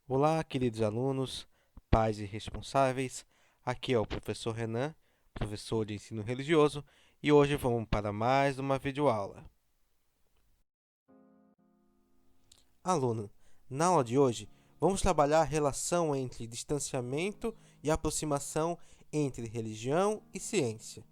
Olá, queridos alunos, pais e responsáveis. Aqui é o professor Renan, professor de ensino religioso, e hoje vamos para mais uma videoaula. Aluno, na aula de hoje, vamos trabalhar a relação entre distanciamento e aproximação entre religião e ciência.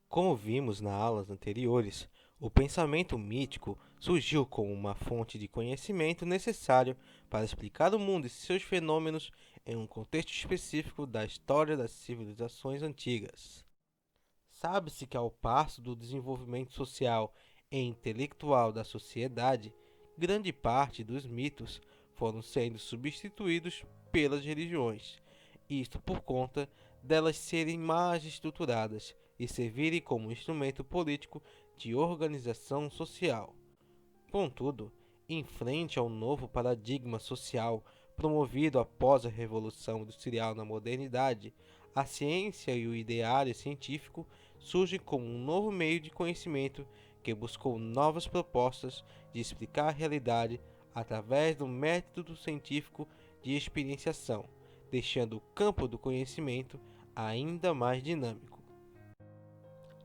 Como vimos nas aulas anteriores, o pensamento mítico surgiu como uma fonte de conhecimento necessário para explicar o mundo e seus fenômenos em um contexto específico da história das civilizações antigas. Sabe-se que, ao passo do desenvolvimento social e intelectual da sociedade, grande parte dos mitos foram sendo substituídos pelas religiões, isto por conta delas serem mais estruturadas e servirem como instrumento político de organização social. Contudo, em frente ao novo paradigma social promovido após a Revolução Industrial na modernidade, a ciência e o ideário científico surgem como um novo meio de conhecimento que buscou novas propostas de explicar a realidade através do método científico de experienciação, deixando o campo do conhecimento ainda mais dinâmico.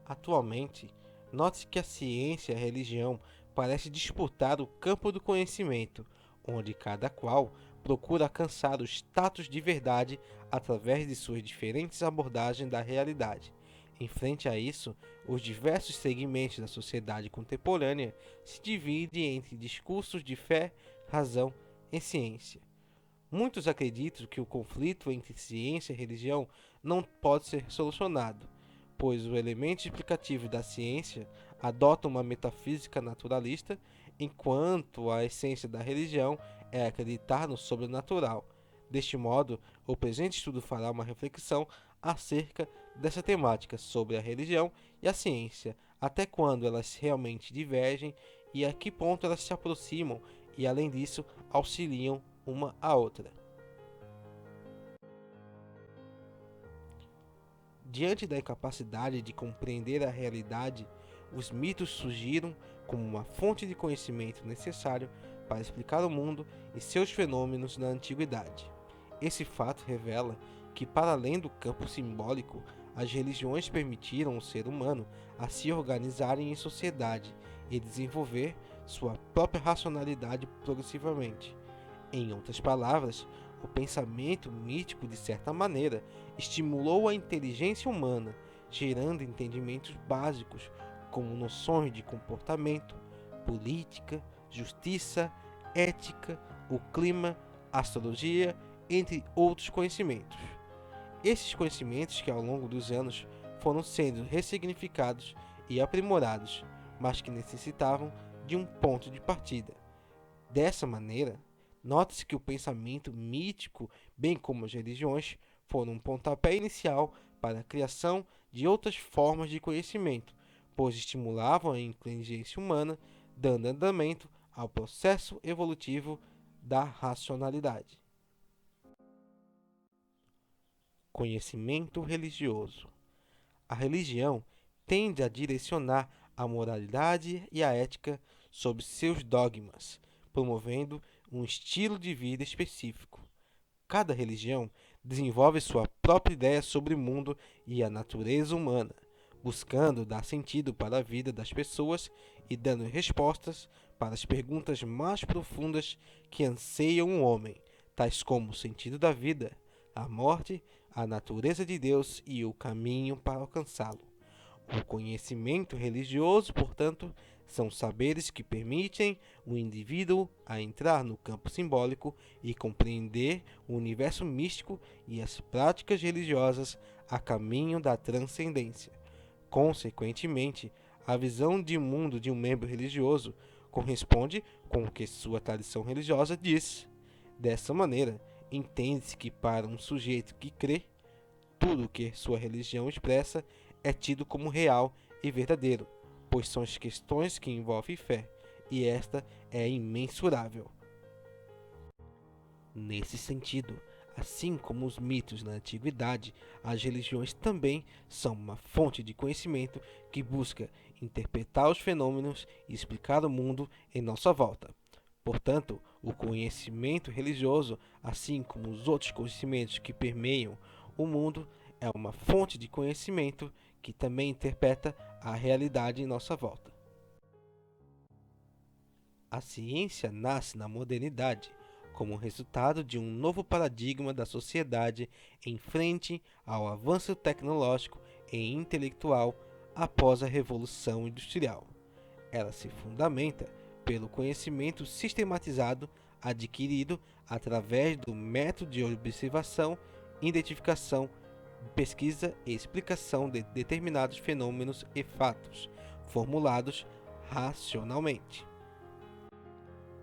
Atualmente, note-se que a ciência e a religião parecem disputar o campo do conhecimento, onde cada qual procura alcançar o status de verdade através de suas diferentes abordagens da realidade. Em frente a isso, os diversos segmentos da sociedade contemporânea se dividem entre discursos de fé, razão e ciência. Muitos acreditam que o conflito entre ciência e religião não pode ser solucionado, pois o elemento explicativo da ciência adota uma metafísica naturalista, enquanto a essência da religião é acreditar no sobrenatural. Deste modo, o presente estudo fará uma reflexão acerca dessa temática sobre a religião e a ciência, até quando elas realmente divergem e a que ponto elas se aproximam e, além disso, auxiliam uma à outra. Diante da incapacidade de compreender a realidade, os mitos surgiram como uma fonte de conhecimento necessário para explicar o mundo e seus fenômenos na antiguidade. Esse fato revela que, para além do campo simbólico, as religiões permitiram ao ser humano a se organizarem em sociedade e desenvolver sua própria racionalidade progressivamente. Em outras palavras, o pensamento mítico, de certa maneira, estimulou a inteligência humana, gerando entendimentos básicos como noções de comportamento, política, justiça, ética, o clima, astrologia, entre outros conhecimentos. Esses conhecimentos que, ao longo dos anos, foram sendo ressignificados e aprimorados, mas que necessitavam de um ponto de partida. Dessa maneira, nota-se que o pensamento mítico, bem como as religiões, foram um pontapé inicial para a criação de outras formas de conhecimento, pois estimulavam a inteligência humana, dando andamento ao processo evolutivo da racionalidade. Conhecimento religioso. A religião tende a direcionar a moralidade e a ética sob seus dogmas, promovendo um estilo de vida específico. Cada religião desenvolve sua própria ideia sobre o mundo e a natureza humana, buscando dar sentido para a vida das pessoas e dando respostas para as perguntas mais profundas que anseiam o homem, tais como o sentido da vida, a morte, a natureza de Deus e o caminho para alcançá-lo. O conhecimento religioso, portanto, são saberes que permitem o indivíduo a entrar no campo simbólico e compreender o universo místico e as práticas religiosas a caminho da transcendência. Consequentemente, a visão de mundo de um membro religioso corresponde com o que sua tradição religiosa diz. Dessa maneira, entende-se que para um sujeito que crê, tudo o que sua religião expressa é tido como real e verdadeiro, pois são as questões que envolvem fé, e esta é imensurável. Nesse sentido, assim como os mitos na antiguidade, as religiões também são uma fonte de conhecimento que busca interpretar os fenômenos e explicar o mundo em nossa volta. Portanto, O conhecimento religioso, assim como os outros conhecimentos que permeiam o mundo, é uma fonte de conhecimento que também interpreta a realidade em nossa volta. A ciência nasce na modernidade como resultado de um novo paradigma da sociedade em frente ao avanço tecnológico e intelectual após a Revolução Industrial. Ela se fundamenta pelo conhecimento sistematizado adquirido através do método de observação, identificação, pesquisa e explicação de determinados fenômenos e fatos, formulados racionalmente.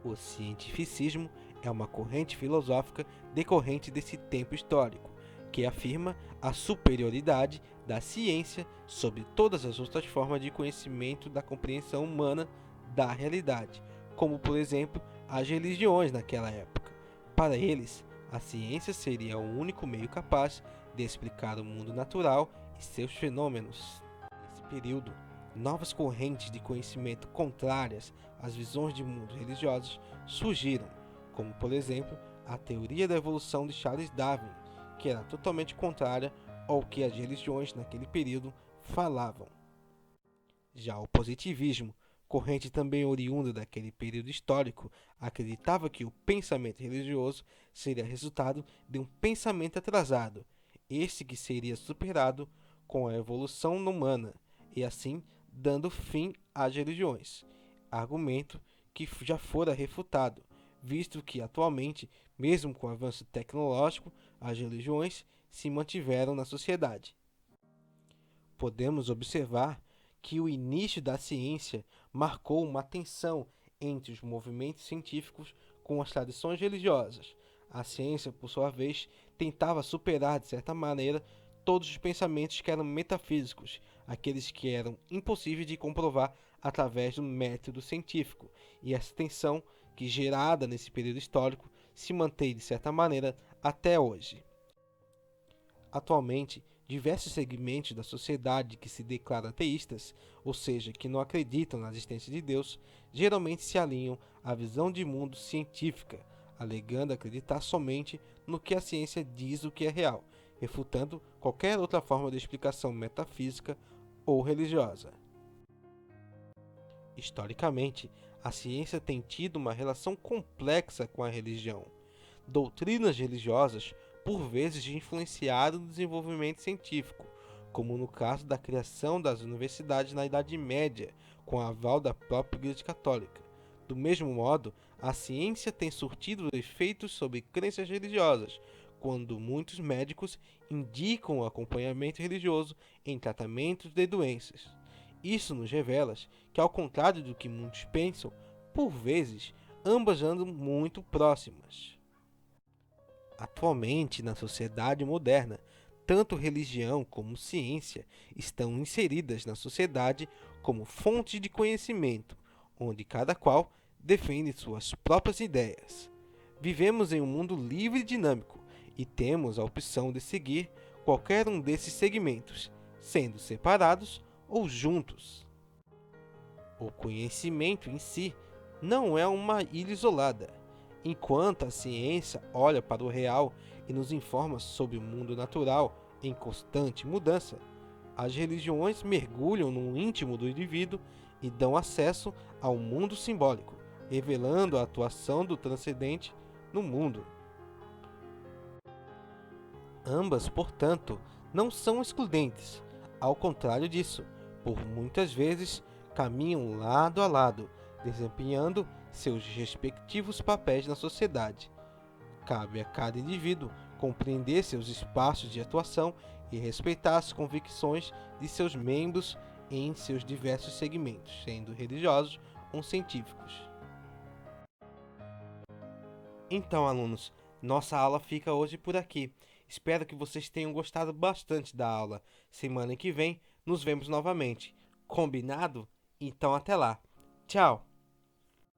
O cientificismo é uma corrente filosófica decorrente desse tempo histórico, que afirma a superioridade da ciência sobre todas as outras formas de conhecimento da compreensão humana da realidade, como, por exemplo, as religiões naquela época. Para eles, a ciência seria o único meio capaz de explicar o mundo natural e seus fenômenos. Nesse período, novas correntes de conhecimento contrárias às visões de mundo religiosos surgiram, como, por exemplo, a teoria da evolução de Charles Darwin, que era totalmente contrária ao que as religiões naquele período falavam. Já o positivismo, corrente também oriunda daquele período histórico, acreditava que o pensamento religioso seria resultado de um pensamento atrasado, este que seria superado com a evolução humana, e assim dando fim às religiões, argumento que já fora refutado, visto que atualmente, mesmo com o avanço tecnológico, as religiões se mantiveram na sociedade. Podemos observar que o início da ciência marcou uma tensão entre os movimentos científicos com as tradições religiosas. A ciência, por sua vez, tentava superar, de certa maneira, todos os pensamentos que eram metafísicos, aqueles que eram impossíveis de comprovar através do método científico, e essa tensão, que gerada nesse período histórico, se mantém de certa maneira até hoje. Atualmente, diversos segmentos da sociedade que se declaram ateístas, ou seja, que não acreditam na existência de Deus, geralmente se alinham à visão de mundo científica, alegando acreditar somente no que a ciência diz o que é real, refutando qualquer outra forma de explicação metafísica ou religiosa. Historicamente, a ciência tem tido uma relação complexa com a religião. Doutrinas religiosas, por vezes, influenciaram o desenvolvimento científico, como no caso da criação das universidades na Idade Média, com a aval da própria Igreja Católica. Do mesmo modo, a ciência tem surtido efeitos sobre crenças religiosas, quando muitos médicos indicam o acompanhamento religioso em tratamentos de doenças. Isso nos revela que, ao contrário do que muitos pensam, por vezes, ambas andam muito próximas. Atualmente, na sociedade moderna, tanto religião como ciência estão inseridas na sociedade como fontes de conhecimento, onde cada qual defende suas próprias ideias. Vivemos em um mundo livre e dinâmico e temos a opção de seguir qualquer um desses segmentos, sendo separados ou juntos. O conhecimento em si não é uma ilha isolada. Enquanto a ciência olha para o real e nos informa sobre o mundo natural em constante mudança, as religiões mergulham no íntimo do indivíduo e dão acesso ao mundo simbólico, revelando a atuação do transcendente no mundo. Ambas, portanto, não são excludentes. Ao contrário disso, por muitas vezes caminham lado a lado, desempenhando seus respectivos papéis na sociedade. Cabe a cada indivíduo compreender seus espaços de atuação e respeitar as convicções de seus membros em seus diversos segmentos, sendo religiosos ou científicos. Então, alunos, nossa aula fica hoje por aqui. Espero que vocês tenham gostado bastante da aula. Semana que vem nos vemos novamente. Combinado? Então até lá. Tchau!